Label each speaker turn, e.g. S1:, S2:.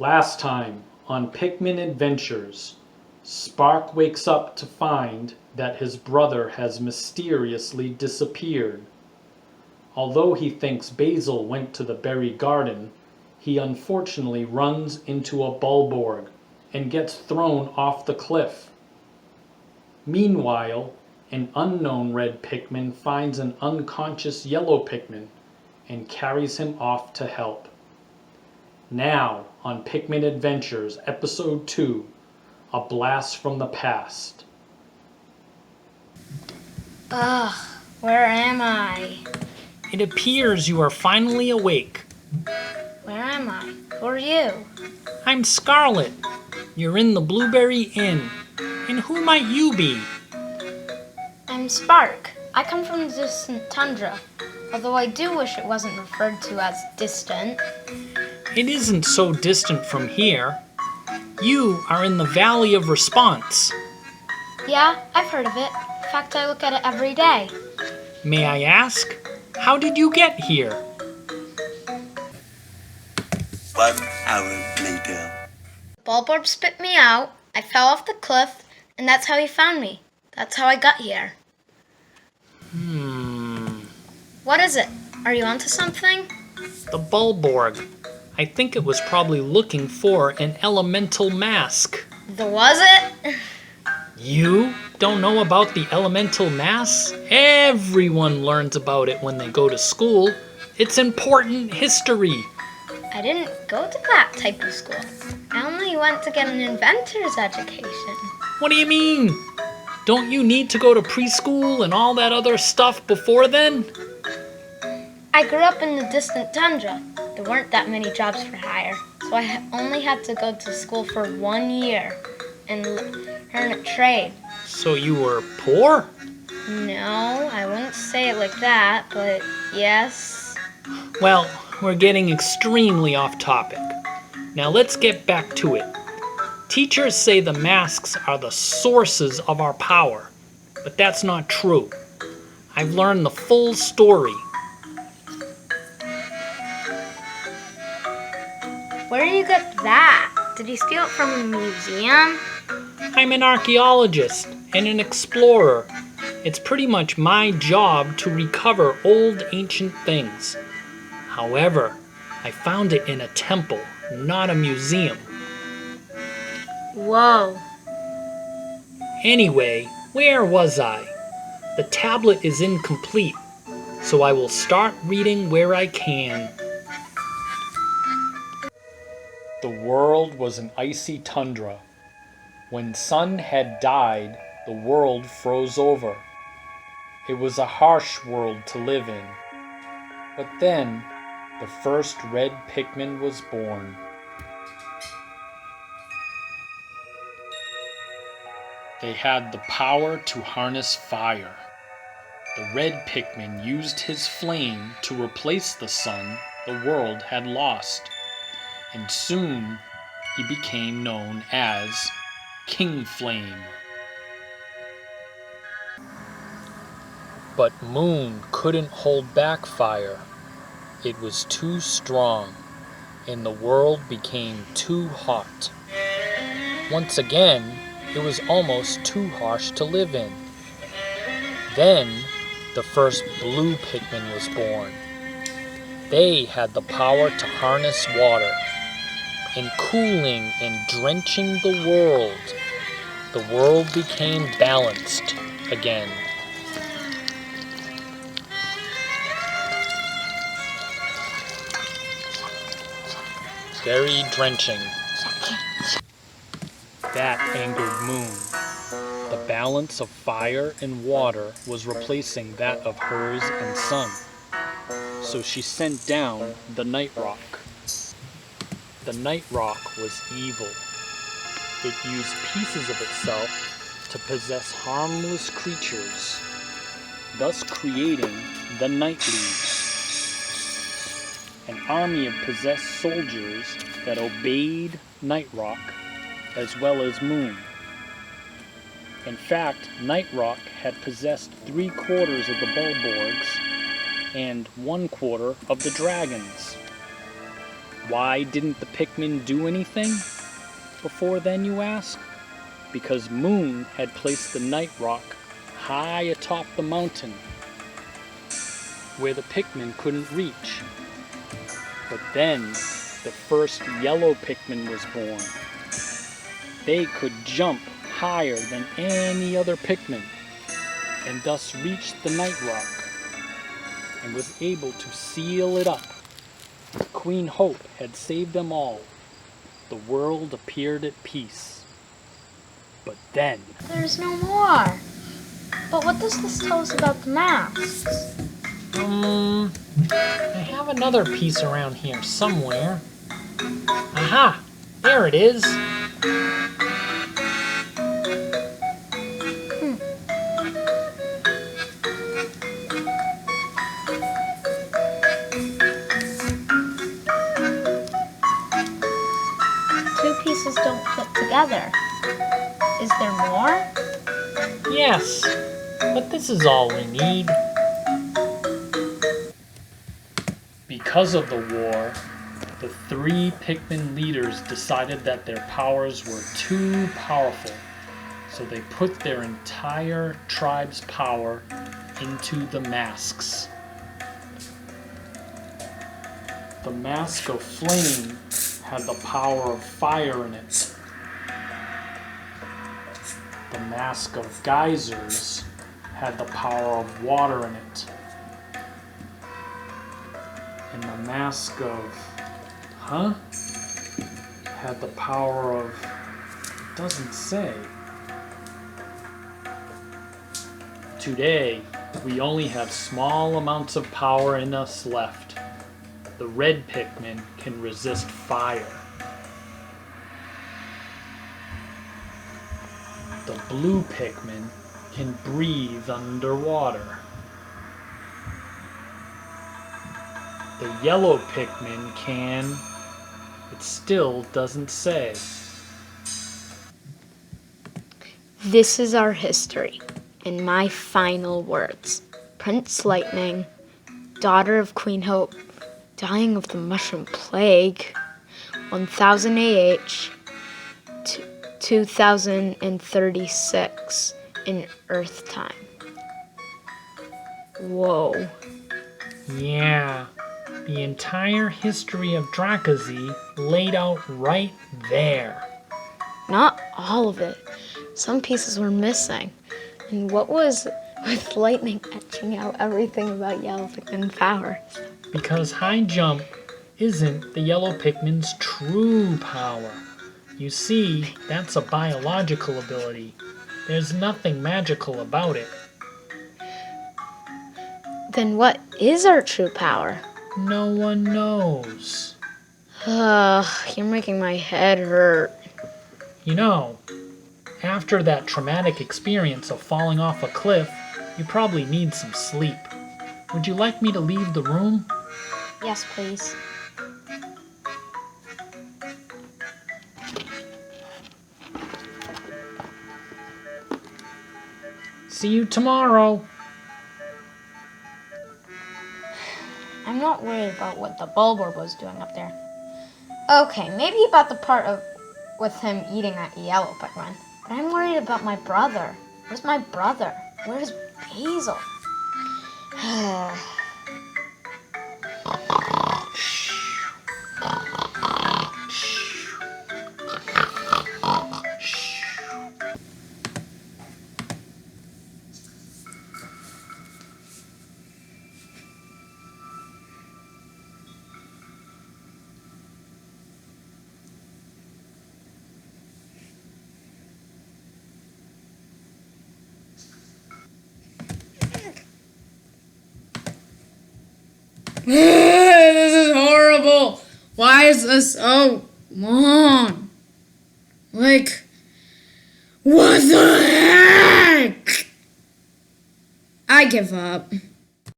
S1: Last time on Pikmin Adventures, Spark wakes up to find that his brother has mysteriously disappeared. Although he thinks Basil went to the berry garden, he unfortunately runs into a Bulborg and gets thrown off the cliff. Meanwhile, an unknown red Pikmin finds an unconscious yellow Pikmin and carries him off to help. Now on Pikmin Adventures Episode 2, A Blast from the Past.
S2: Ugh, where am I?
S3: It appears you are finally awake.
S2: Where am I? Who are you?
S3: I'm Scarlet. You're in the Bluberry Inn. And who might you be?
S2: I'm Spark. I come from the distant tundra, although I do wish it wasn't referred to as distant.
S3: It isn't so distant from here. You are in the Valley of Response.
S2: Yeah, I've heard of it. In fact, I look at it every day.
S3: May I ask, how did you get here?
S4: 1 hour later.
S2: Bulborb spit me out, I fell off the cliff, and that's how he found me. That's how I got here. What is it? Are you onto something?
S3: The Bulborg. I think it was probably looking for an elemental mask.
S2: Was it?
S3: You don't know about the elemental mask? Everyone learns about it when they go to school. It's important history.
S2: I didn't go to that type of school. I only went to get an inventor's education.
S3: What do you mean? Don't you need to go to preschool and all that other stuff before then?
S2: I grew up in the distant tundra. There weren't that many jobs for hire, so I only had to go to school for 1 year and learn a trade.
S3: So you were poor?
S2: No, I wouldn't say it like that, but yes.
S3: Well, we're getting extremely off topic. Now let's get back to it. Teachers say the masks are the sources of our power, but that's not true. I've learned the full story.
S2: Where did you get that? Did you steal it from a museum?
S3: I'm an archaeologist and an explorer. It's pretty much my job to recover old ancient things. However, I found it in a temple, not a museum.
S2: Whoa.
S3: Anyway, where was I? The tablet is incomplete, so I will start reading where I can.
S1: The world was an icy tundra. When sun had died, the world froze over. It was a harsh world to live in. But then, the first red Pikmin was born. They had the power to harness fire. The red Pikmin used his flame to replace the sun the world had lost. And soon he became known as King Flame. But Moon couldn't hold back fire. It was too strong, and the world became too hot. Once again, it was almost too harsh to live in. Then, the first blue Pikmin was born. They had the power to harness water. And cooling and drenching the world became balanced again. Very drenching. That angered Moon. The balance of fire and water was replacing that of hers and sun. So she sent down the Night Rock. The Night Rock was evil. It used pieces of itself to possess harmless creatures, thus creating the Night League, an army of possessed soldiers that obeyed Night Rock as well as Moon. In fact, Night Rock had possessed 3/4 of the Bulborgs and 1/4 of the dragons. Why didn't the Pikmin do anything before then, you ask? Because Moon had placed the night rock high atop the mountain where the Pikmin couldn't reach. But then the first yellow Pikmin was born. They could jump higher than any other Pikmin and thus reached the night rock and was able to seal it up. Queen Hope had saved them all. The world appeared at peace. But then...
S2: There's no more. But what does this tell us about the masks?
S3: I have another piece around here somewhere. Aha! There it is.
S2: Two pieces don't fit together. Is there more?
S3: Yes, but this is all we need. Because of the war, the three Pikmin leaders decided that their powers were too powerful, so they put their entire tribe's power into the masks. The Mask of Flame had the power of fire in it. The Mask of Geysers had the power of water in it. And the Mask of... had the power of... it doesn't say. Today, we only have small amounts of power in us left. The red Pikmin can resist fire. The blue Pikmin can breathe underwater. The yellow Pikmin can... it still doesn't say.
S2: This is our history. In my final words. Prince Lightning, daughter of Queen Hope, dying of the mushroom plague, 1000 AH, 2036 in Earth time. Whoa.
S3: Yeah, the entire history of Dracazy laid out right there.
S2: Not all of it. Some pieces were missing. And what was with Lightning etching out everything about Yellow Pikmin powers?
S3: Because high jump isn't the yellow Pikmin's true power. You see, that's a biological ability. There's nothing magical about it.
S2: Then what is our true power?
S3: No one knows.
S2: You're making my head hurt.
S3: You know, after that traumatic experience of falling off a cliff, you probably need some sleep. Would you like me to leave the room?
S2: Yes, please.
S3: See you tomorrow.
S2: I'm not worried about what the Bulborb was doing up there. Okay, maybe about the part of with him eating that yellow Pikmin. But I'm worried about my brother. Where's my brother? Where's Basil?
S5: This is horrible. Why is this so long? Like, what the heck? I give up.